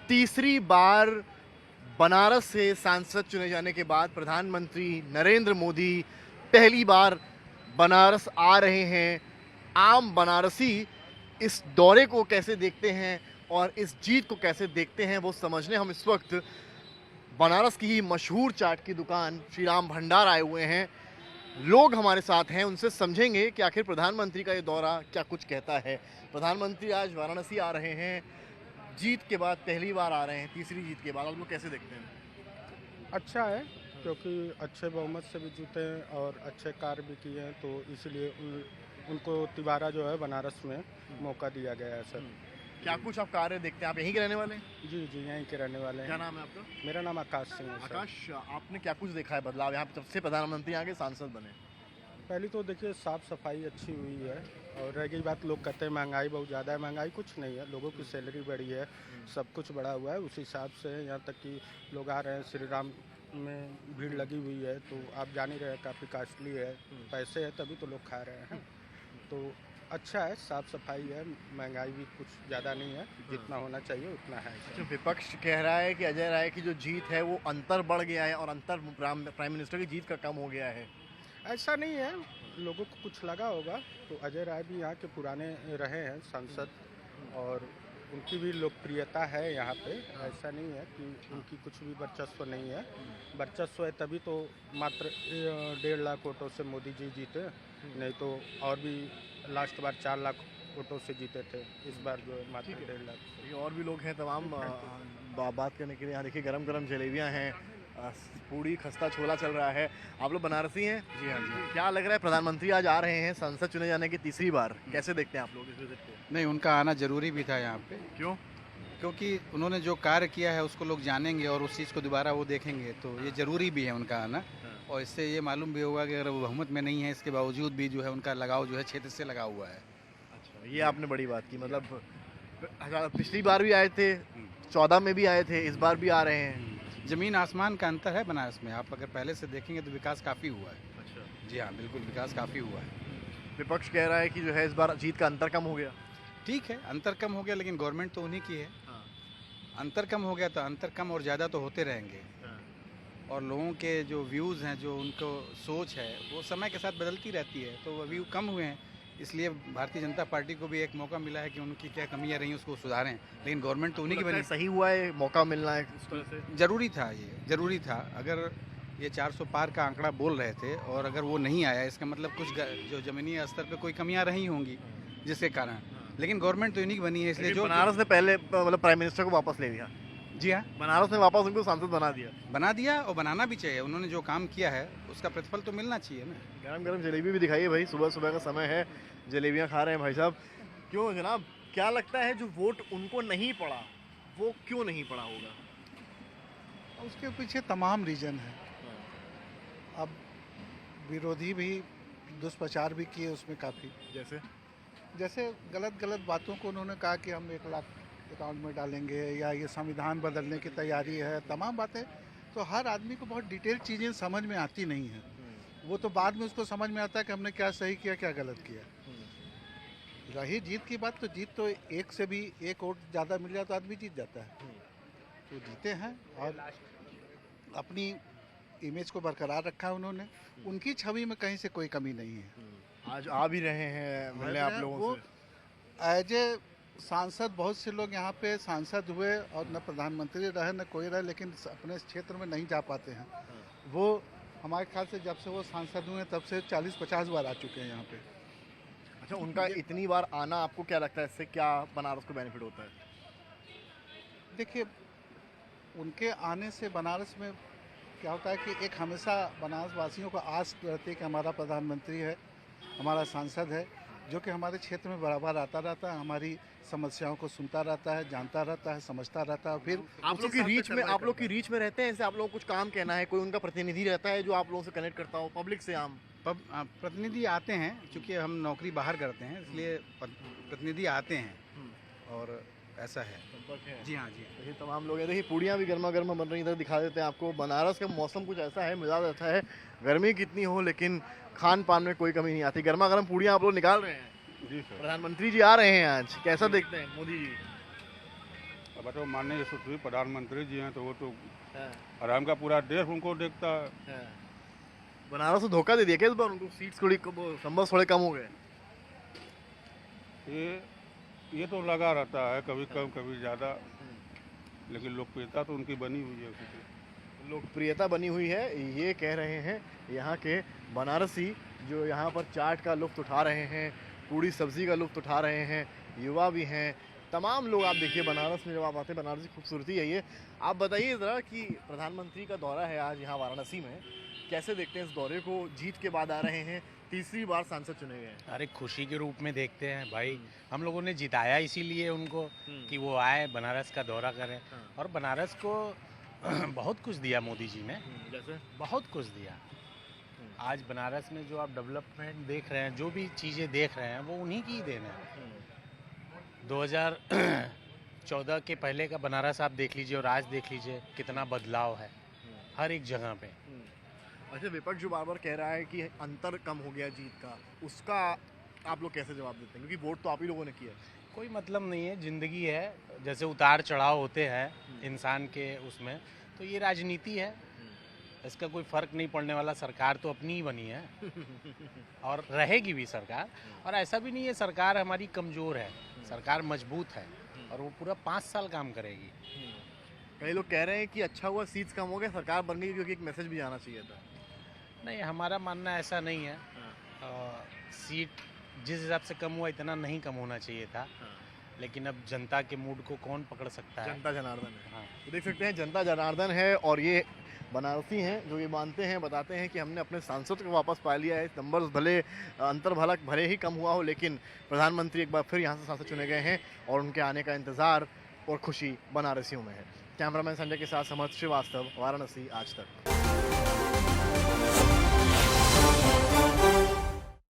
तीसरी बार बनारस से सांसद चुने जाने के बाद प्रधानमंत्री नरेंद्र मोदी पहली बार बनारस आ रहे हैं। आम बनारसी इस दौरे को कैसे देखते हैं और इस जीत को कैसे देखते हैं वो समझने हम इस वक्त बनारस की ही मशहूर चाट की दुकान श्री राम भंडार आए हुए हैं। लोग हमारे साथ हैं, उनसे समझेंगे कि आखिर प्रधानमंत्री का ये दौरा क्या कुछ कहता है। प्रधानमंत्री आज वाराणसी आ रहे हैं, जीत के बाद पहली बार आ रहे हैं, तीसरी जीत के बाद। आप लोग कैसे देखते हैं? अच्छा है, क्योंकि अच्छे बहुमत से भी जीते हैं और अच्छे कार्य भी किए हैं, तो इसलिए उनको तिबारा जो है बनारस में मौका दिया गया है सर। क्या कुछ आप कार्य देखते हैं? आप यहीं के रहने वाले हैं? जी जी, यहीं के रहने वाले क्या हैं। नाम है आपका? मेरा नाम आकाश सिंह है सर। आकाश, आपने क्या कुछ देखा है बदलाव यहाँ पे जब से प्रधानमंत्री आगे सांसद बने? पहली तो देखिए साफ़ सफाई अच्छी हुई है, और रह गई बात, लोग कहते हैं महंगाई बहुत ज़्यादा है। महंगाई कुछ नहीं है, लोगों की सैलरी बढ़ी है, सब कुछ बढ़ा हुआ है। उस हिसाब से यहाँ तक कि लोग आ रहे हैं। श्री राम में भीड़ लगी हुई है, तो आप जान ही रहे हैं काफ़ी कॉस्टली है, पैसे है तभी तो लोग खा रहे हैं। तो अच्छा है, साफ़ सफाई है, महंगाई भी कुछ ज़्यादा नहीं है, जितना होना चाहिए उतना है। जो विपक्ष कह रहा है कि अजय राय की जो जीत है वो अंतर बढ़ गया है और अंतर प्राइम मिनिस्टर की जीत का कम हो गया है। ऐसा नहीं है, लोगों को कुछ लगा होगा। तो अजय राय भी यहाँ के पुराने रहे हैं सांसद, और उनकी भी लोकप्रियता है यहाँ पे। ऐसा नहीं है कि उनकी कुछ भी वर्चस्व नहीं है। वर्चस्व है तभी तो मात्र 1.5 लाख वोटों से मोदी जी जीते, नहीं तो और भी लास्ट बार 4 लाख वोटों से जीते थे। इस बार जो है मात्र 1.5 लाख। ये और भी लोग हैं तमाम बात करने के लिए। यहाँ देखिए गरम गरम जलेबियाँ हैं, पूड़ी खस्ता छोला चल रहा है। आप लोग बनारसी हैं? जी हाँ जी। क्या लग रहा है, प्रधानमंत्री आज आ रहे हैं संसद चुने जाने की तीसरी बार, कैसे देखते हैं आप लोग इस विजिट को? नहीं, उनका आना ज़रूरी भी था यहाँ पे, क्यों? क्योंकि उन्होंने जो कार्य किया है उसको लोग जानेंगे और उस चीज़ को दोबारा वो देखेंगे, तो ये ज़रूरी भी है उनका आना। और इससे ये मालूम भी होगा कि अगर वो बहुमत में नहीं है, इसके बावजूद भी जो है उनका लगाव जो है क्षेत्र से लगा हुआ है। अच्छा, ये आपने बड़ी बात की। मतलब पिछली बार भी आए थे, 14 में भी आए थे, इस बार भी आ रहे हैं। ज़मीन आसमान का अंतर है बनारस में। आप अगर पहले से देखेंगे तो विकास काफ़ी हुआ है। अच्छा, जी हाँ, बिल्कुल विकास काफ़ी हुआ है। विपक्ष कह रहा है कि जो है इस बार जीत का अंतर कम हो गया। ठीक है, अंतर कम हो गया, लेकिन गवर्नमेंट तो उन्हीं की है। अंतर कम हो गया तो अंतर कम और ज़्यादा तो होते रहेंगे। और लोगों के जो व्यूज़ हैं, जो उनको सोच है, वो समय के साथ बदलती रहती है, तो व्यू कम हुए हैं। इसलिए भारतीय जनता पार्टी को भी एक मौका मिला है कि उनकी क्या कमियां रही उसको सुधारें, लेकिन गवर्नमेंट तो उन्हीं की बनी। सही हुआ है, मौका मिलना है इस तरह से। ज़रूरी था, ये ज़रूरी था। अगर ये 400 पार का आंकड़ा बोल रहे थे और अगर वो नहीं आया, इसका मतलब कुछ जो ज़मीनी स्तर पे कोई कमियां रही होंगी जिसके कारण, लेकिन गवर्नमेंट तो इन्हीं की बनी है। इसलिए जो बनारस ने पहले मतलब प्राइम मिनिस्टर को वापस ले लिया। जी हाँ, बनारस ने वापस उनको सांसद बना दिया और बनाना भी चाहिए। उन्होंने जो काम किया है उसका प्रतिफल तो मिलना चाहिए ना। गरम गरम जलेबी भी दिखाइए भाई, सुबह सुबह का समय है, जलेबियाँ खा रहे हैं भाई साहब। क्यों जनाब, क्या लगता है जो वोट उनको नहीं पड़ा वो क्यों नहीं पड़ा होगा? उसके पीछे तमाम रीज़न है। अब विरोधी भी दुष्प्रचार भी किए उसमें काफ़ी, जैसे गलत बातों को उन्होंने कहा कि हम 1 लाख अकाउंट में डालेंगे, या ये संविधान बदलने की तैयारी है, तमाम बातें। तो हर आदमी को बहुत डिटेल चीज़ें समझ में आती नहीं हैं। वो तो बाद में उसको समझ में आता है कि हमने क्या सही किया क्या गलत किया। रही जीत की बात, तो जीत तो एक से भी 1 वोट ज़्यादा मिल जाए तो आदमी जीत जाता है। तो जीते हैं और अपनी इमेज को बरकरार रखा है उन्होंने। उनकी छवि में कहीं से कोई कमी नहीं है। आज आ भी रहे हैं मिलने आप लोगों से। एज ए सांसद बहुत से लोग यहाँ पे सांसद हुए और न प्रधानमंत्री रहे न कोई रहे, लेकिन अपने क्षेत्र में नहीं जा पाते हैं। वो हमारे ख्याल से जब से वो सांसद हुए तब से 40-50 बार आ चुके हैं यहाँ पे। अच्छा, उनका इतनी बार आना आपको क्या लगता है, इससे क्या बनारस को बेनिफिट होता है? देखिए, उनके आने से बनारस में क्या होता है कि एक हमेशा बनारस वासियों को आस रहती है कि हमारा प्रधानमंत्री है, हमारा सांसद है, जो कि हमारे क्षेत्र में बराबर आता रहता है, हमारी समस्याओं को सुनता रहता है, जानता रहता है, समझता रहता है। फिर आप लोग की रीच में रहते हैं, ऐसे आप लोगों को कुछ काम कहना है, कोई उनका प्रतिनिधि रहता है जो आप लोगों से कनेक्ट करता हो पब्लिक से? आम प्रतिनिधि आते हैं, क्योंकि हम नौकरी बाहर करते हैं, इसलिए प्रतिनिधि आते हैं और ऐसा है। जी हाँ, जी हाँ। ये तमाम लोग हैं। देखिए पूड़ियाँ भी गर्मा गर्मा बन रही, इधर दिखा देते हैं आपको। बनारस का मौसम कुछ ऐसा है, मिजाज अच्छा है, गर्मी कितनी हो लेकिन खान पान में कोई कमी नहीं आती। गर्मा गर्म पूड़ियाँ आप लोग निकाल रहे हैं। जी सर। प्रधानमंत्री जी आ रहे हैं आज, कैसा देखते हैं मोदी जी? अब तो माननीय यशस्वी प्रधानमंत्री जी हैं तो वो तो आराम का पूरा देश उनको देखता है। बनारस को धोखा दे दिया क्या इस बार उनको? सीट्स थोड़ी संभव थोड़े कम हो गए। ये तो लगा रहता है, कभी कम कभी ज़्यादा, लेकिन लोकप्रियता तो उनकी बनी हुई है उसी की। लोकप्रियता बनी हुई है, ये कह रहे हैं यहाँ के बनारसी जो यहाँ पर चाट का लुत्फ़ उठा रहे हैं, पूड़ी सब्ज़ी का लुत्फ़ उठा रहे हैं, युवा भी हैं, तमाम लोग। आप देखिए बनारस में जब आप आते हैं, बनारस की खूबसूरती है ये। आप बताइए ज़रा कि प्रधानमंत्री का दौरा है आज यहाँ वाराणसी में, कैसे देखते हैं इस दौरे को? जीत के बाद आ रहे हैं, तीसरी बार सांसद चुने गए हैं। अरे खुशी के रूप में देखते हैं भाई, हम लोगों ने जिताया इसीलिए उनको कि वो आए बनारस का दौरा करें। और बनारस को बहुत कुछ दिया मोदी जी ने, जैसे बहुत कुछ दिया। आज बनारस में जो आप डेवलपमेंट देख रहे हैं, जो भी चीज़ें देख रहे हैं, वो उन्हीं की ही देन है। 2014 के पहले का बनारस आप देख लीजिए और आज देख लीजिए कितना बदलाव है हर एक जगह पे। अच्छा, विपक्ष जो बार बार कह रहा है कि अंतर कम हो गया जीत का, उसका आप लोग कैसे जवाब देते हैं? क्योंकि वोट तो आप ही लोगों ने किया है। कोई मतलब नहीं है, ज़िंदगी है, जैसे उतार चढ़ाव होते हैं इंसान के उसमें, तो ये राजनीति है, इसका कोई फ़र्क नहीं पड़ने वाला। सरकार तो अपनी ही बनी है और रहेगी भी सरकार। और ऐसा भी नहीं है सरकार हमारी कमज़ोर है, सरकार मजबूत है और वो पूरा 5 साल काम करेगी। कई लोग कह रहे हैं कि अच्छा हुआ सीट्स कम हो गए, सरकार बन गई, क्योंकि एक मैसेज भी आना चाहिए था। नहीं, हमारा मानना ऐसा नहीं है। सीट जिस हिसाब से कम हुआ इतना नहीं कम होना चाहिए था, लेकिन अब जनता के मूड को कौन पकड़ सकता है? जनता जनार्दन है। हाँ। तो देख सकते हैं जनता जनार्दन है, और ये बनारसी हैं जो ये मानते हैं, बताते हैं कि हमने अपने सांसद को वापस पा लिया है। नंबर भले अंतर भले ही कम हुआ हो, लेकिन प्रधानमंत्री एक बार फिर यहाँ से सांसद चुने गए हैं और उनके आने का इंतज़ार और खुशी बनारसियों में है। कैमरामैन संजय के साथ समर्थ श्रीवास्तव, वाराणसी, आज तक।